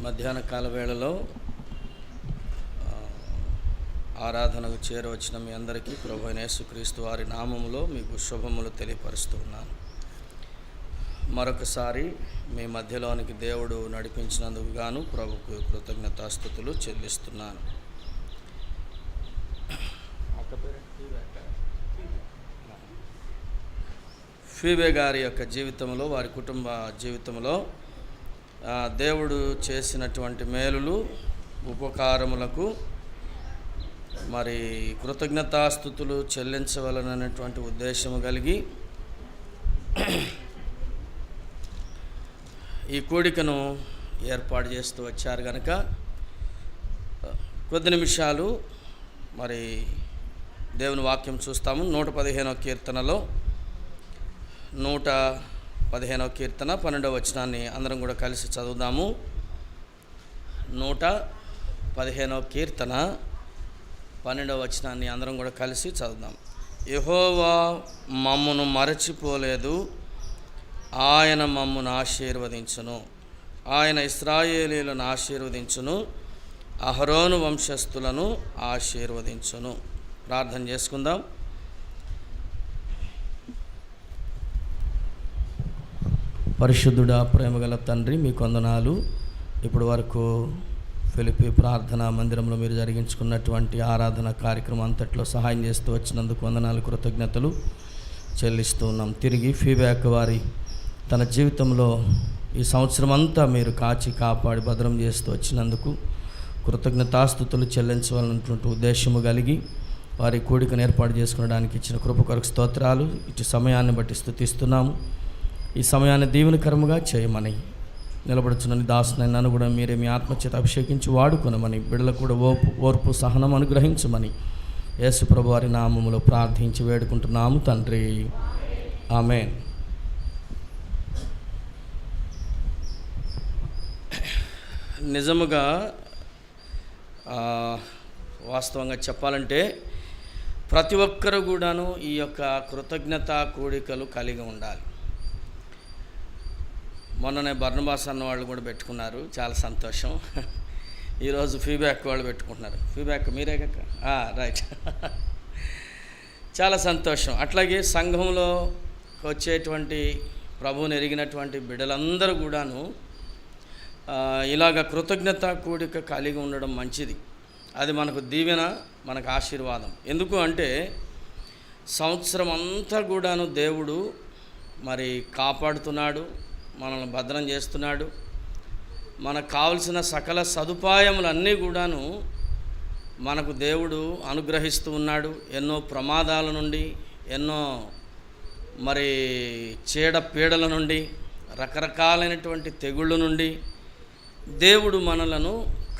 మధ్యాహ్న కాల వేళలో ఆరాధనకు చేరవచ్చిన మీ అందరికీ ప్రభువైన యేసుక్రీస్తు వారి నామములో మీకు శుభములు తెలియపరుస్తూ ఉన్నాను. మరొకసారి మీ మధ్యలోనికి దేవుడు నడిపించినందుకు గాను ప్రభుకు కృతజ్ఞతాస్తుతులు చెల్లిస్తున్నాను. ఫీబే గారి యొక్క జీవితంలో, వారి కుటుంబ జీవితంలో దేవుడు చేసినటువంటి మేలులు, ఉపకారములకు మరి కృతజ్ఞతాస్తుతులు చెల్లించవలనటువంటి ఉద్దేశము కలిగి ఈ కూడికను ఏర్పాటు చేస్తూ వచ్చారు కనుక కొద్ది నిమిషాలు మరి దేవుని వాక్యం చూస్తాము. 115వ కీర్తనలో 115వ కీర్తన 12వ వచనాన్ని అందరం కూడా కలిసి చదువుదాము. 115వ కీర్తన 12వ వచనాన్ని అందరం కూడా కలిసి చదువుదాం. యెహోవా మమ్మును మరచిపోలేదు, ఆయన మమ్మును ఆశీర్వదించును. ఆయన ఇశ్రాయేలీయులను ఆశీర్వదించును, అహరోను వంశస్థులను ఆశీర్వదించును. ప్రార్థన చేసుకుందాం. పరిశుద్ధుడా, ప్రేమగల తండ్రి, మీ వందనాలు. ఇప్పటి వరకు ఫిలిప్పి ప్రార్థనా మందిరంలో మీరు జరిగించుకున్నటువంటి ఆరాధన కార్యక్రమం అంతట్లో సహాయం చేస్తూ వచ్చినందుకు వందనాలు, కృతజ్ఞతలు చెల్లిస్తూ ఉన్నాం. తిరిగి ఫీబ్యాక్ వారి తన జీవితంలో ఈ సంవత్సరం అంతా మీరు కాచి కాపాడి భద్రం చేస్తూ వచ్చినందుకు కృతజ్ఞతాస్తుతులు చెల్లించవాలన్నటువంటి ఉద్దేశము కలిగి వారి కూడికను ఏర్పాటు చేసుకోవడానికి ఇచ్చిన కృప కొరకు స్తోత్రాలు. ఇటు సమయాన్ని బట్టి స్తుతిస్తున్నాము. ఈ సమయాన్ని దీవెనకరముగా చేయమని, నిలబడుచున్న దాసుని నన్ను కూడా మీరే మీ ఆత్మచేత అభిషేకించి వాడుకొనమని, బిడ్డలకు కూడా ఓర్పు సహనం అనుగ్రహించమని యేసు ప్రభు వారి నామములో ప్రార్థించి వేడుకుంటున్నాము తండ్రి, ఆమేన్. నిజముగా వాస్తవంగా చెప్పాలంటే ప్రతి ఒక్కరు కూడాను ఈ యొక్క కృతజ్ఞతా కూడికలు కలిగి ఉండాలి. మొన్ననే బర్నబాస్ అన్న వాళ్ళు కూడా పెట్టుకున్నారు, చాలా సంతోషం. ఈరోజు ఫీబ్యాక్ వాళ్ళు పెట్టుకుంటున్నారు. ఫీబ్యాక్ మీరే కక్క, రైట్. చాలా సంతోషం. అట్లాగే సంఘంలో వచ్చేటువంటి ప్రభువుని ఎరిగినటువంటి బిడ్డలందరూ కూడాను ఇలాగ కృతజ్ఞత కూడిక కలిగి ఉండడం మంచిది. అది మనకు దీవెన, మనకు ఆశీర్వాదం. ఎందుకు అంటే సంవత్సరం అంతా కూడాను దేవుడు మరి కాపాడుతున్నాడు, మనల్ని భద్రం చేస్తున్నాడు. మనకు కావలసిన సకల సదుపాయములన్నీ కూడాను మనకు దేవుడు అనుగ్రహిస్తూ ఉన్నాడు. ఎన్నో ప్రమాదాల నుండి, ఎన్నో మరి చీడ పీడల నుండి, రకరకాలైనటువంటి తెగుళ్ళ నుండి దేవుడు మనలను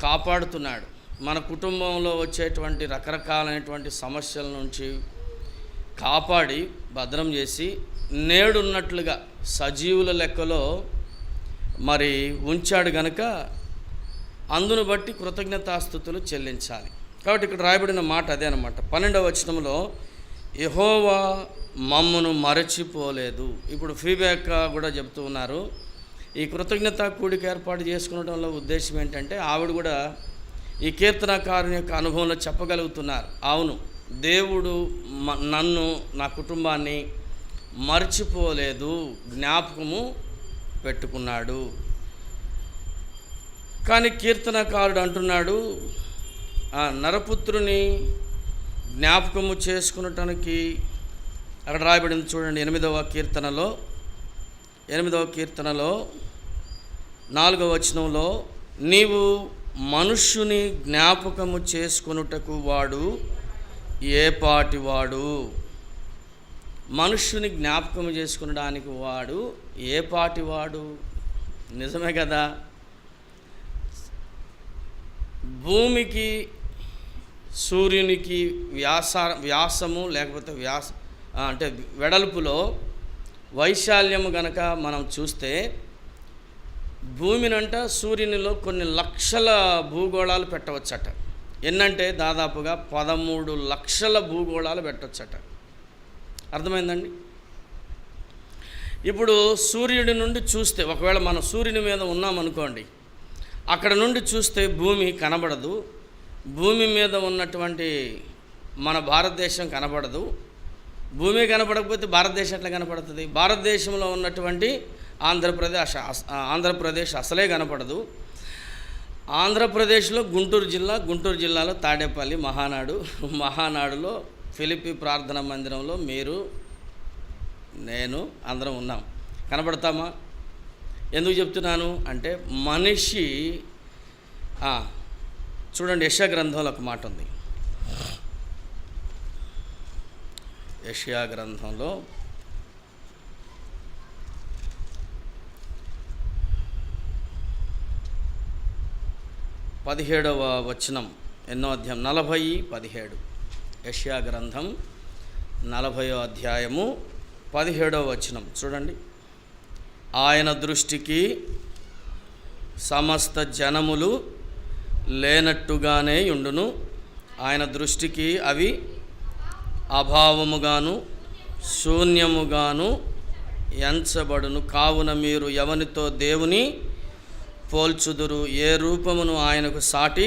కాపాడుతున్నాడు. మన కుటుంబంలో వచ్చేటువంటి రకరకాలైనటువంటి సమస్యల నుంచి కాపాడి భద్రం చేసి నేడున్నట్లుగా సజీవుల లెక్కలో మరి ఉంచాడు గనుక అందును బట్టి కృతజ్ఞతాస్తుతులు చెల్లించాలి. కాబట్టి ఇక్కడ రాయబడిన మాట అదే అన్నమాట. 12వ వచనంలో యెహోవా మమ్మును మరచిపోలేదు. ఇప్పుడు ఫీబ్యాక్ కూడా చెబుతూ ఉన్నారు. ఈ కృతజ్ఞతా కూడిక ఏర్పాటు చేసుకునడంలో ఉద్దేశం ఏంటంటే ఆవిడ కూడా ఈ కీర్తనకారుని యొక్క అనుభవంలో చెప్పగలుగుతున్నారు. అవును, దేవుడు నన్ను, నా కుటుంబాన్ని మర్చిపోలేదు, జ్ఞాపకము పెట్టుకున్నాడు. కానీ కీర్తనకారుడు అంటున్నాడు, నరపుత్రుని జ్ఞాపకము చేసుకునటానికి అక్కడ రాయబడింది చూడండి. 8వ కీర్తనలో 4వ వచనంలో, నీవు మనుష్యుని జ్ఞాపకము చేసుకొనుటకు వాడు ఏపాటివాడు. మనుష్యుని జ్ఞాపకం చేసుకునడానికి వాడు ఏపాటివాడు. నిజమే కదా. భూమికి సూర్యునికి వ్యాసము లేకపోతే అంటే వెడల్పులో వైశాల్యము గనక మనం చూస్తే భూమినంట సూర్యునిలో కొన్ని లక్షల భూగోళాలు పెట్టవచ్చట. ఎన్నంటే దాదాపుగా 13 లక్షల భూగోళాలు పెట్టవచ్చట. అర్థమైందండి. ఇప్పుడు సూర్యుడి నుండి చూస్తే, ఒకవేళ మనం సూర్యుని మీద ఉన్నామనుకోండి, అక్కడ నుండి చూస్తే భూమి కనబడదు, భూమి మీద ఉన్నటువంటి మన భారతదేశం కనబడదు. భూమి కనపడకపోతే భారతదేశం ఎట్లా కనపడుతుంది? భారతదేశంలో ఉన్నటువంటి ఆంధ్రప్రదేశ్ అసలే కనపడదు. ఆంధ్రప్రదేశ్లో గుంటూరు జిల్లాలో తాడేపల్లి మహానాడులో ఫిలిప్పి ప్రార్థనా మందిరంలో మీరు నేను అందరం ఉన్నాం. కనపడతామా? ఎందుకు చెప్తున్నాను అంటే మనిషి చూడండి, యెషయా గ్రంథంలో ఒక మాట ఉంది. యెషయా గ్రంథంలో 17వ వచనం, ఎన్నో అధ్యాయం 40:17. యెషయా గ్రంథం 40వ అధ్యాయము 17వ వచనం చూడండి. ఆయన దృష్టికి సమస్త జనములు లేనట్టుగానే ఉండును, ఆయన దృష్టికి అవి అభావముగాను శూన్యముగాను ఎంచబడును. కావున మీరు ఎవనితో దేవుని పోల్చుదురు? ఏ రూపమును ఆయనకు సాటి?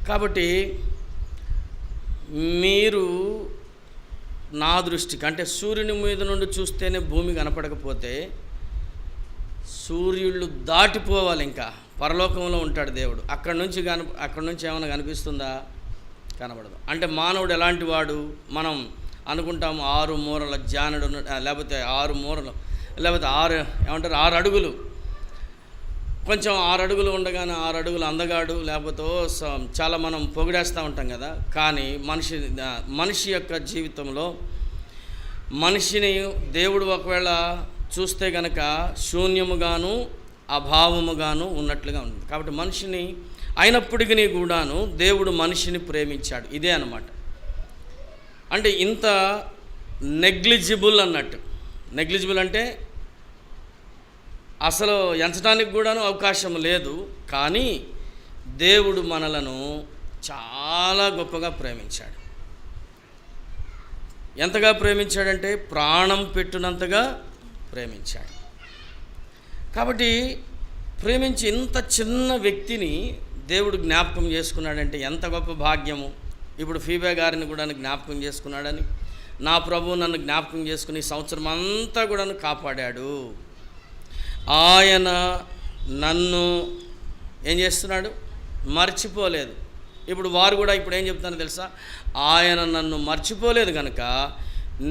కాబట్టి మీరు నా దృష్టికి, అంటే సూర్యుని మీద నుండి చూస్తేనే భూమి కనపడకపోతే సూర్యుళ్ళు దాటిపోవాలి, ఇంకా పరలోకంలో ఉంటాడు దేవుడు. అక్కడి నుంచి ఏమైనా కనిపిస్తుందా? కనబడదు. అంటే మానవుడు ఎలాంటి వాడు? మనం అనుకుంటాము 6 మూరల జానుడు, లేకపోతే 6 మూరలు, లేకపోతే 6 అడుగులు, కొంచెం 6 అడుగులు ఉండగానే 6 అడుగులు అందగాడు, లేకపోతే చాలా మనం పొగిడేస్తూ ఉంటాం కదా. కానీ మనిషి యొక్క జీవితంలో మనిషిని దేవుడు ఒకవేళ చూస్తే గనక శూన్యముగాను అభావముగాను ఉన్నట్లుగా ఉంది. కాబట్టి మనిషిని అయినప్పటికీ కూడాను దేవుడు మనిషిని ప్రేమించాడు. ఇదే అన్నమాట. అంటే ఇంత నెగ్లిజిబుల్ అన్నట్టు. నెగ్లిజిబుల్ అంటే అసలు ఎంచడానికి కూడాను అవకాశం లేదు. కానీ దేవుడు మనలను చాలా గొప్పగా ప్రేమించాడు. ఎంతగా ప్రేమించాడంటే ప్రాణం పెట్టినంతగా ప్రేమించాడు. కాబట్టి ప్రేమించి ఇంత చిన్న వ్యక్తిని దేవుడు జ్ఞాపకం చేసుకున్నాడంటే ఎంత గొప్ప భాగ్యము. ఇప్పుడు ఫీబే గారిని కూడా జ్ఞాపకం చేసుకున్నాడని, నా ప్రభువు నన్ను జ్ఞాపకం చేసుకుని సంవత్సరం అంతా కూడా కాపాడాడు. ఆయన నన్ను ఏం చేస్తున్నాడు? మర్చిపోలేదు. ఇప్పుడు వారు కూడా ఇప్పుడు ఏం చెప్తానో తెలుసా? ఆయన నన్ను మర్చిపోలేదు కనుక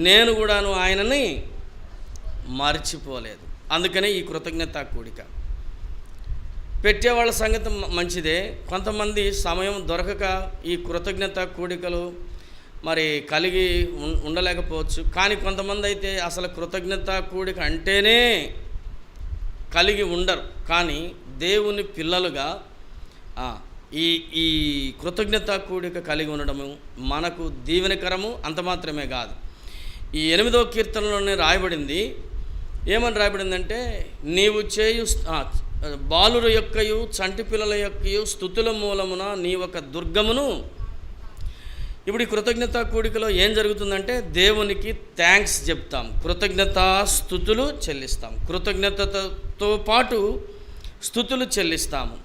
నేను కూడాను ఆయనని మర్చిపోలేదు. అందుకనే ఈ కృతజ్ఞతా కూడిక పెట్టేవాళ్ళ సంగతి మంచిదే. కొంతమంది సమయం దొరకక ఈ కృతజ్ఞతా కూడికలు మరి కలిగి ఉండలేకపోవచ్చు. కానీ కొంతమంది అయితే అసలు కృతజ్ఞతా కూడిక అంటేనే కలిగి ఉండరు. కానీ దేవుని పిల్లలుగా ఈ కృతజ్ఞతా కూడిక కలిగి ఉండడము మనకు దీవెనకరము. అంత మాత్రమే కాదు, ఈ 8వ కీర్తనలోనే రాయబడింది. ఏమని రాయబడిందంటే, నీవు చేయు బాలుర యొక్కయు చంటి పిల్లల యొక్కయు స్తుతుల మూలమున నీ ఒక దుర్గమును. ఇప్పుడు ఈ కృతజ్ఞతా కూడికలో ఏం జరుగుతుందంటే దేవునికి థ్యాంక్స్ చెప్తాం, కృతజ్ఞతా స్తుతులు చెల్లిస్తాం, కృతజ్ఞతతో పాటు స్తుతులు చెల్లిస్తాము.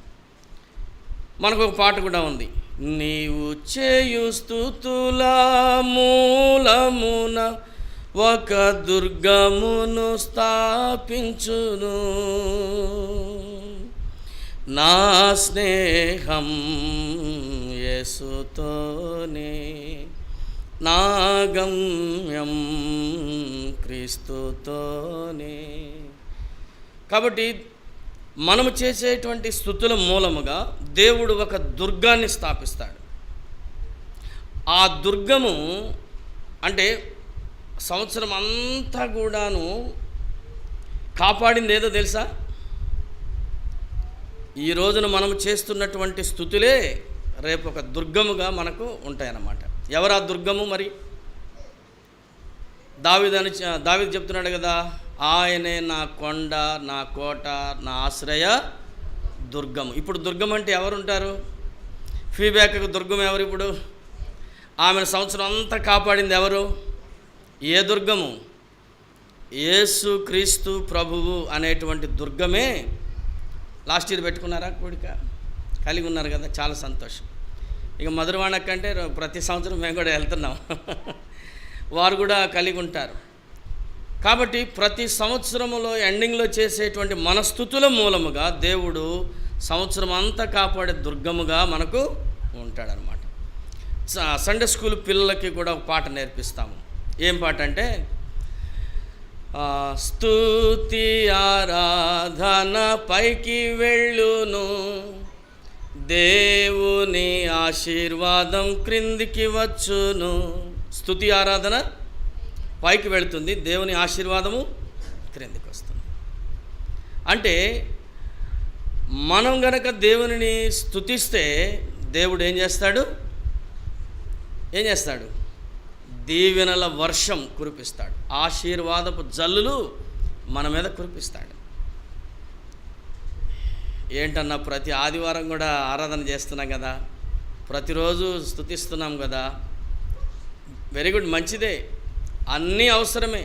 మనకు ఒక పాట కూడా ఉంది, నీవు చేయు స్తుతుల మూలమున ఒక దుర్గమును స్థాపించును, నా స్నేహం యేసుతోనే, నా గమ్యం క్రీస్తుతోనే. కాబట్టి మనము చేసేటువంటి స్తుతుల మూలముగా దేవుడు ఒక దుర్గాన్ని స్థాపిస్తాడు. ఆ దుర్గము అంటే సంవత్సరం అంతా కూడాను కాపాడింది ఏదో తెలుసా? ఈ రోజున మనము చేస్తున్నటువంటి స్తుతులే రేపు ఒక దుర్గముగా మనకు ఉంటాయన్నమాట. ఎవరు ఆ దుర్గము? మరి దావీదు చెప్తున్నాడు కదా, ఆయనే నా కొండ, నా కోట, నా ఆశ్రయ దుర్గము. ఇప్పుడు దుర్గం అంటే ఎవరుంటారు? ఫీబ్యాక్కు దుర్గం ఎవరు? ఇప్పుడు ఆమెను సంవత్సరం అంతా కాపాడింది ఎవరు? ఏ దుర్గము? యేసు క్రీస్తు ప్రభువు అనేటువంటి దుర్గమే లాస్ట్ ఇయర్ పెట్టుకున్నారా కూడిక? కలిగి ఉన్నారు కదా, చాలా సంతోషం. ఇక మధురవాణక్క అంటే ప్రతి సంవత్సరం మేము కూడా వెళ్తున్నాం. వారు కూడా కలిగి ఉంటారు. కాబట్టి ప్రతి సంవత్సరంలో ఎండింగ్లో చేసేటువంటి మనస్థుతుల మూలముగా దేవుడు సంవత్సరం అంతా కాపాడే దుర్గముగా మనకు ఉంటాడనమాట. సండే స్కూల్ పిల్లలకి కూడా ఒక పాట నేర్పిస్తాము. ఏం పాట అంటే, స్తుతి ఆరాధన పైకి వెళ్ళును, దేవుని ఆశీర్వాదం క్రిందికి వచ్చును. స్తుతి ఆరాధన పైకి వెళుతుంది, దేవుని ఆశీర్వాదము క్రిందికి వస్తుంది. అంటే మనం గనక దేవునిని స్తుతిస్తే దేవుడు ఏం చేస్తాడు? దీవెనల వర్షం కురిపిస్తాడు, ఆశీర్వాదపు జల్లులు మన మీద కురిపిస్తాడు. ఏంటన్నా, ప్రతి ఆదివారం కూడా ఆరాధన చేస్తున్నాం కదా, ప్రతిరోజు స్తుతిస్తున్నాం కదా. వెరీ గుడ్, మంచిదే, అన్నీ అవసరమే.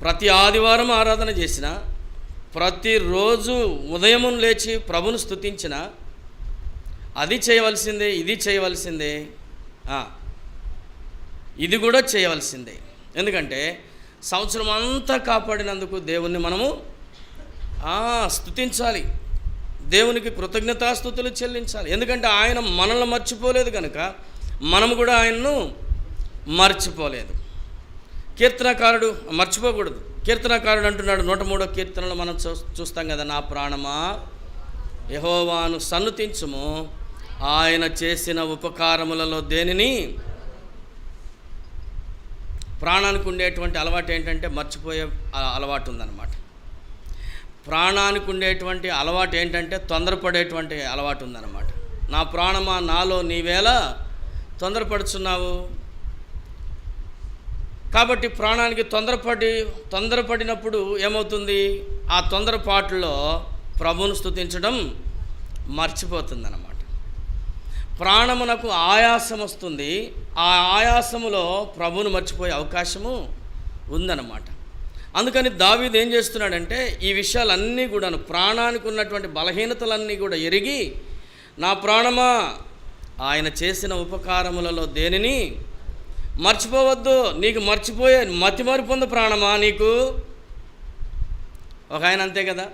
ప్రతి ఆదివారం ఆరాధన చేసిన, ప్రతిరోజు ఉదయం లేచి ప్రభును స్తుతించిన, అది చేయవలసిందే, ఇది చేయవలసిందే, ఇది కూడా చేయవలసిందే. ఎందుకంటే సంవత్సరం అంతా కాపాడినందుకు దేవుణ్ణి మనము స్తుతించాలి, దేవునికి కృతజ్ఞతాస్తుతులు చెల్లించాలి. ఎందుకంటే ఆయన మనల్ని మర్చిపోలేదు కనుక మనము కూడా ఆయన్ను మర్చిపోలేదు. కీర్తనకారుడు మర్చిపోకూడదు. కీర్తనకారుడు అంటున్నాడు 103వ కీర్తనలో మనం చూస్తాం కదా, నా ప్రాణమా యెహోవాను సన్నుతించుము, ఆయన చేసిన ఉపకారములలో దేనిని. ప్రాణానికి ఉండేటువంటి అలవాటు ఏంటంటే మర్చిపోయే అలవాటు ఉందన్నమాట. ప్రాణానికి ఉండేటువంటి అలవాటు ఏంటంటే తొందరపడేటువంటి అలవాటు ఉందన్నమాట. నా ప్రాణమా నాలో నీవేళ తొందరపడుచున్నావు. కాబట్టి ప్రాణానికి తొందరపడినప్పుడు ఏమవుతుంది? ఆ తొందరపాటులో ప్రభువును స్తుతించడం మర్చిపోతుందన్నమాట. ప్రాణమునకు ఆయాసం వస్తుంది, ఆ ఆయాసములో ప్రభువును మర్చిపోయే అవకాశము ఉందన్నమాట. అందుకని దావీదు ఏం చేస్తున్నాడంటే ఈ విషయాలన్నీ కూడాను, ప్రాణానికి ఉన్నటువంటి బలహీనతలన్నీ కూడా ఎరిగి, నా ప్రాణమా ఆయన చేసిన ఉపకారములలో దేనిని మర్చిపోవద్దు. నీకు మర్చిపోయే మతిమరుపు ఉంది ప్రాణమా నీకు. ఒక ఆయన అంతే కదా,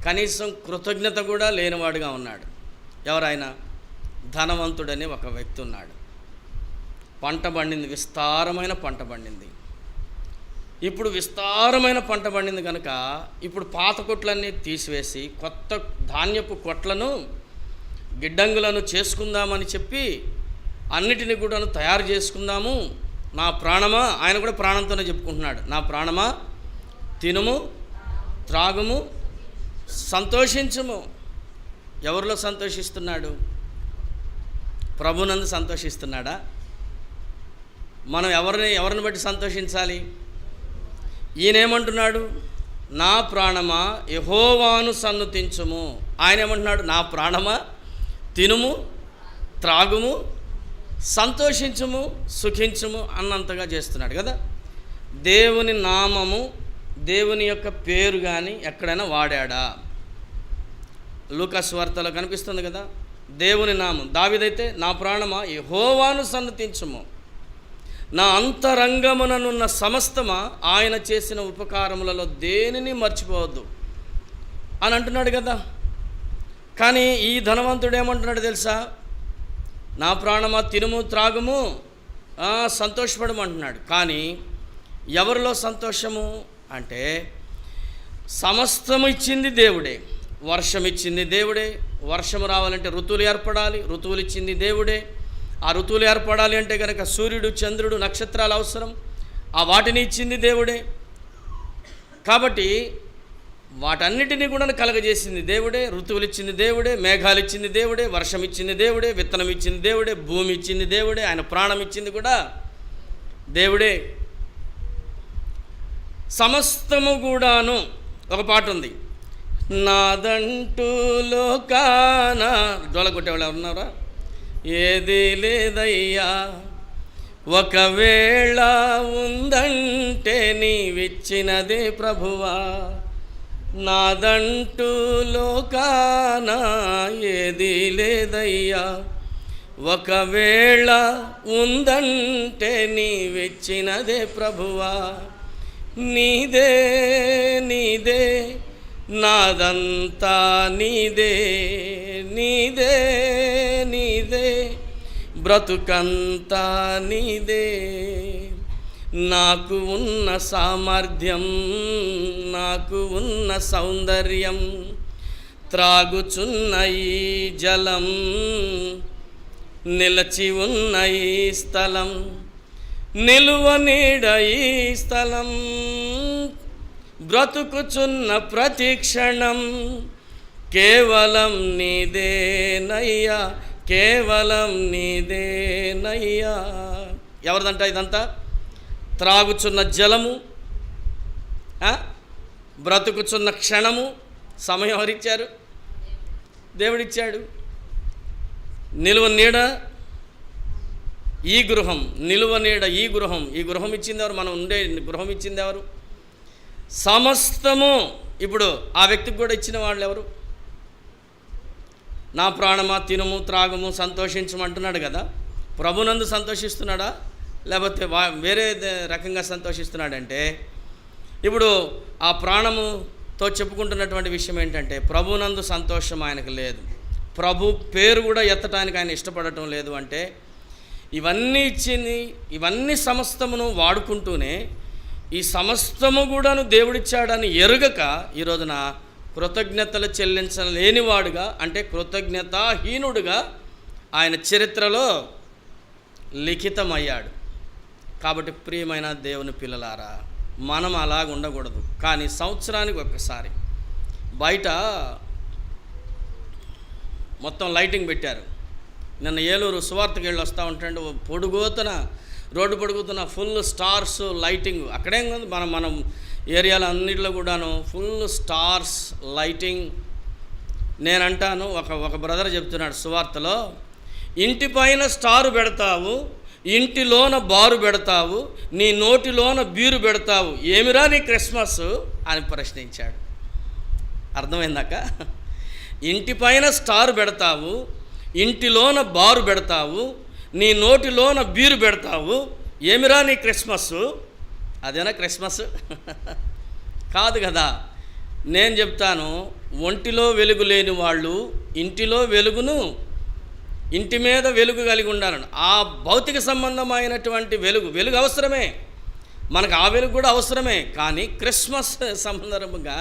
కనీసం కృతజ్ఞత కూడా లేనివాడుగా ఉన్నాడు. ఎవరైనా? ధనవంతుడని ఒక వ్యక్తి ఉన్నాడు. పంట పండింది, విస్తారమైన పంట పండింది. ఇప్పుడు విస్తారమైన పంట పండింది కనుక ఇప్పుడు పాత కొట్లన్నీ తీసివేసి కొత్త ధాన్యపు కొట్లను, గిడ్డంగులను చేసుకుందామని చెప్పి అన్నిటిని కూడా తయారు చేసుకుందాము. నా ప్రాణమా, ఆయన కూడా ప్రాణంతోనే చెప్పుకుంటున్నాడు, నా ప్రాణమా తినుము, త్రాగుము, సంతోషించుము. ఎవరిలో సంతోషిస్తున్నాడు? ప్రభునందు సంతోషిస్తున్నాడా? మనం ఎవరిని బట్టి సంతోషించాలి? ఈయనేమంటున్నాడు? నా ప్రాణమా యెహోవాను సన్నుతించుము. ఆయన ఏమంటున్నాడు? నా ప్రాణమా తినుము, త్రాగుము, సంతోషించుము, సుఖించుము అన్నంతగా చేస్తున్నాడు కదా. దేవుని నామము, దేవుని యొక్క పేరు కానీ ఎక్కడైనా వాడాడా? లూకా సువార్తలో కనిపిస్తుంది కదా, దేవుని నామం. దావీదైతే నా ప్రాణమా యెహోవాను సన్నుతించుము, నా అంతరంగముననున్న సమస్తమా ఆయన చేసిన ఉపకారములలో దేనిని మర్చిపోవద్దు అని అంటున్నాడు కదా. కానీ ఈ ధనవంతుడు ఏమంటున్నాడు తెలుసా? నా ప్రాణమా తినుము, త్రాగుము, సంతోషపడమంటున్నాడు. కానీ ఎవరిలో సంతోషము అంటే సమస్తము ఇచ్చింది దేవుడే. వర్షం ఇచ్చింది దేవుడే. వర్షము రావాలంటే ఋతువులు ఏర్పడాలి, ఋతువులు ఇచ్చింది దేవుడే. ఆ ఋతువులు ఏర్పడాలి అంటే కనుక సూర్యుడు, చంద్రుడు, నక్షత్రాలు అవసరం. ఆ వాటిని ఇచ్చింది దేవుడే. కాబట్టి వాటన్నిటినీ కూడా కలగజేసింది దేవుడే. ఋతువులు ఇచ్చింది దేవుడే, మేఘాలు ఇచ్చింది దేవుడే, వర్షం ఇచ్చింది దేవుడే, విత్తనం ఇచ్చింది దేవుడే, భూమి ఇచ్చింది దేవుడే, ఆయన ప్రాణం ఇచ్చింది కూడా దేవుడే. సమస్తము కూడాను. ఒక పాట ఉంది, నాదంటూ లోకాన, డోల కొట్టేవాళ్ళు ఎవరున్నారా? ఏది లేదయ్యా, ఒకవేళ ఉందంటే నీవిచ్చినదే ప్రభువా, నాదంటూ లోకాన ఏది లేదయ్యా, ఒకవేళ ఉందంటే నీవిచ్చినదే ప్రభువా. నీదే నీదే నాదంతా నీదే, నీదే నీదే బ్రతుకంతా నీదే. నాకు ఉన్న సామర్థ్యం, నాకు ఉన్న సౌందర్యం, త్రాగుచున్న ఈ జలం, నిలచి ఉన్న ఈ స్థలం, నిలువ నీడ ఈ స్థలం, బ్రతుకుచున్న ప్రతి క్షణం కేవలం నీదేనయ్యా, కేవలం నీదేనయ్యా. ఎవరిదంట ఇదంతా? త్రాగుచున్న జలము, బ్రతుకుచున్న క్షణము, సమయం ఎవరిచ్చారు? దేవుడిచ్చాడు. నిలువ నీడ ఈ గృహం, నిలువ నీడ ఈ గృహం. ఈ గృహం ఇచ్చింది ఎవరు? మనం ఉండే గృహం ఇచ్చింది ఎవరు? సమస్తము. ఇప్పుడు ఆ వ్యక్తికి కూడా ఇచ్చిన వాళ్ళు ఎవరు? నా ప్రాణమా తినుము త్రాగము సంతోషించమంటున్నాడు కదా. ప్రభునందు సంతోషిస్తున్నాడా లేకపోతే వేరే రకంగా సంతోషిస్తున్నాడంటే, ఇప్పుడు ఆ ప్రాణముతో చెప్పుకుంటున్నటువంటి విషయం ఏంటంటే, ప్రభునందు సంతోషం ఆయనకు లేదు, ప్రభు పేరు కూడా ఎత్తడానికి ఆయన ఇష్టపడటం లేదు. అంటే ఇవన్నీ ఇచ్చింది, ఇవన్నీ సమస్తమును వాడుకుంటూనే ఈ సమస్తము కూడాను దేవుడిచ్చాడని ఎరుగక ఈ రోజున కృతజ్ఞతలు చెల్లించలేనివాడుగా, అంటే కృతజ్ఞతాహీనుడుగా ఆయన చరిత్రలో లిఖితమయ్యాడు. కాబట్టి ప్రియమైన దేవుని పిల్లలారా, మనం అలాగ ఉండకూడదు. కానీ సంవత్సరానికి ఒక్కసారి బయట మొత్తం లైటింగ్ పెట్టారు. నిన్న ఏలూరు సువార్తకి వెళ్ళి వస్తూ ఉంటాడు, రోడ్డు పొడుగుతున్న ఫుల్ స్టార్స్ లైటింగ్. అక్కడేం ఉంది, మనం ఏరియాలో అన్నింటిలో కూడాను ఫుల్ స్టార్స్ లైటింగ్. నేనంటాను, ఒక బ్రదర్ చెప్తున్నాడు సువార్తలో, ఇంటి పైన స్టారు పెడతావు, ఇంటిలోన బారు పెడతావు, నీ నోటిలోన బీరు పెడతావు, ఏమిరా నీ క్రిస్మస్ అని ప్రశ్నించాడు. అర్థమైందాక? ఇంటి పైన స్టార్ పెడతావు, ఇంటిలోన బారు పెడతావు, నీ నోటిలోన బీరు పెడతావు, ఏమిరా నీ క్రిస్మస్? అదేనా క్రిస్మస్? కాదు కదా. నేను చెప్తాను, ఒంటిలో వెలుగు లేని వాళ్ళు ఇంటిలో వెలుగును, ఇంటి మీద వెలుగు కలిగి ఉండాలని. ఆ భౌతిక సంబంధమైనటువంటి వెలుగు అవసరమే, మనకు ఆ వెలుగు కూడా అవసరమే. కానీ క్రిస్మస్ సందర్భంగా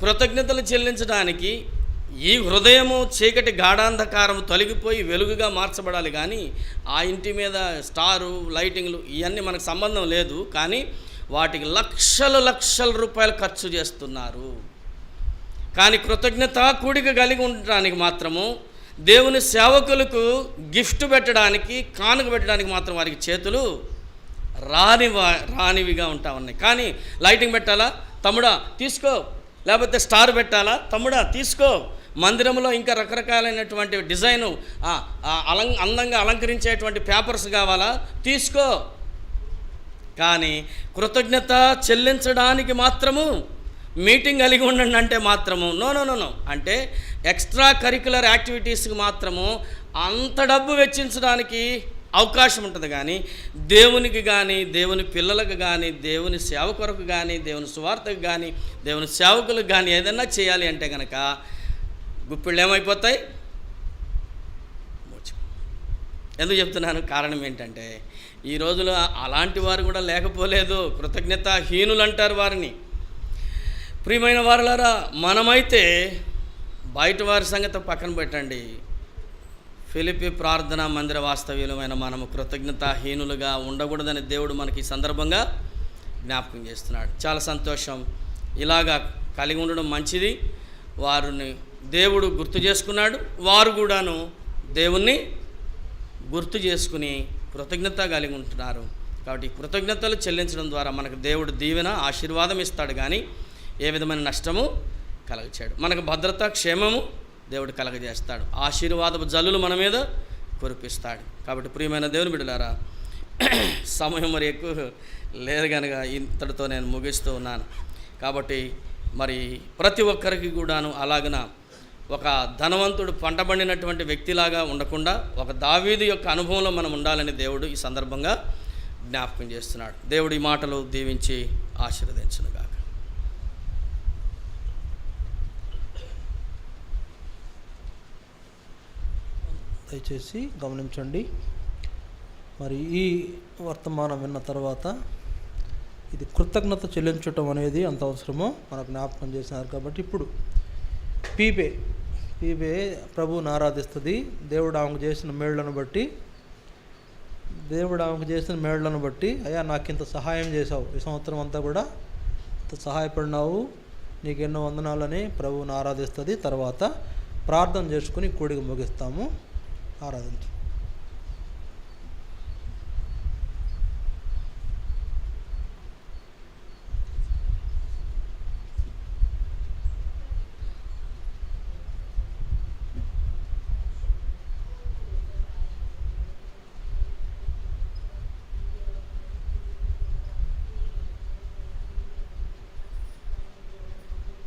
కృతజ్ఞతలు చెల్లించడానికి ఈ హృదయము చీకటి గాఢాంధకారం తొలగిపోయి వెలుగుగా మార్చబడాలి. కానీ ఆ ఇంటి మీద స్టారు లైటింగ్లు ఇవన్నీ మనకు సంబంధం లేదు. కానీ వాటికి లక్షల రూపాయలు ఖర్చు చేస్తున్నారు. కానీ కృతజ్ఞత కూడిక కలిగి ఉండడానికి మాత్రము, దేవుని సేవకులకు గిఫ్ట్ పెట్టడానికి, కానుక పెట్టడానికి మాత్రం వారికి చేతులు రానివిగా ఉంటా ఉన్నాయి. కానీ లైటింగ్ పెట్టాలా తమ్ముడా తీసుకో, లేకపోతే స్టార్ పెట్టాలా తమ్ముడా తీసుకో, మందిరంలో ఇంకా రకరకాలైనటువంటి డిజైను అందంగా అలంకరించేటువంటి పేపర్స్ కావాలా తీసుకో. కానీ కృతజ్ఞత చెల్లించడానికి మాత్రము మీటింగ్ కలిగి ఉండండి అంటే మాత్రము నో. అంటే ఎక్స్ట్రా కరిక్యులర్ యాక్టివిటీస్కి మాత్రము అంత డబ్బు వెచ్చించడానికి అవకాశం ఉంటుంది. కానీ దేవునికి కానీ, దేవుని పిల్లలకు కానీ, దేవుని సేవ కొరకు కానీ, దేవుని సువార్తకు కానీ, దేవుని సేవకులకు కానీ ఏదైనా చేయాలి అంటే కనుక గుప్పిళ్ళు ఏమైపోతాయి? ఎందుకు చెప్తున్నాను? కారణం ఏంటంటే ఈ రోజులో అలాంటి వారు కూడా లేకపోలేదు. కృతజ్ఞతాహీనులు అంటారు వారిని. ప్రియమైన వారులారా, మనమైతే బయట వారి సంగతి పక్కన పెట్టండి, ఫిలిప్పీ ప్రార్థనా మందిర వాస్తవ్యులమైన మనము కృతజ్ఞతాహీనులుగా ఉండకూడదని దేవుడు మనకి ఈ సందర్భంగా జ్ఞాపకం చేస్తున్నాడు. చాలా సంతోషం. ఇలాగా కలిగి ఉండడం మంచిది. వారిని దేవుడు గుర్తు చేసుకున్నాడు, వారు కూడాను దేవుణ్ణి గుర్తు చేసుకుని కృతజ్ఞత కలిగి ఉంటున్నారు. కాబట్టి కృతజ్ఞతలు చెల్లించడం ద్వారా మనకు దేవుడు దీవెన ఆశీర్వాదం ఇస్తాడు. కానీ ఏ విధమైన నష్టము కలగచేయడు. మనకు భద్రత క్షేమము దేవుడు కలగజేస్తాడు. ఆశీర్వాదపు జల్లులు మన మీద కురిపిస్తాడు. కాబట్టి ప్రియమైన దేవుని బిడ్డలారా, సమయం మరి ఎక్కువ లేదు కనుక ఇంతటితో నేను ముగిస్తూ ఉన్నాను. కాబట్టి మరి ప్రతి ఒక్కరికి కూడాను అలాగన ఒక ధనవంతుడు పంటబండినటువంటి వ్యక్తిలాగా ఉండకుండా ఒక దావీదు యొక్క అనుభవంలో మనం ఉండాలని దేవుడు ఈ సందర్భంగా జ్ఞాపకం చేస్తున్నాడు. దేవుడి మాటలు దీవించి ఆశీర్వదించునుగాక. దయచేసి గమనించండి. మరి ఈ వర్తమానం విన్న తర్వాత ఇది కృతజ్ఞత చెల్లించటం అనేది ఎంత అవసరమో మనకు జ్ఞాపకం చేసినారు. కాబట్టి ఇప్పుడు పీపే ప్రభువుని ఆరాధిస్తుంది. దేవుడు ఆమెకు చేసిన మేళ్లను బట్టి అయ్యా నాకు ఇంత సహాయం చేసావు, ఈ సంవత్సరం అంతా కూడా ఇంత సహాయపడినావు, నీకెన్నో వందనాలని ప్రభువుని ఆరాధిస్తుంది. తర్వాత ప్రార్థన చేసుకుని కూడిక ముగిస్తాము. ఆరాధించు.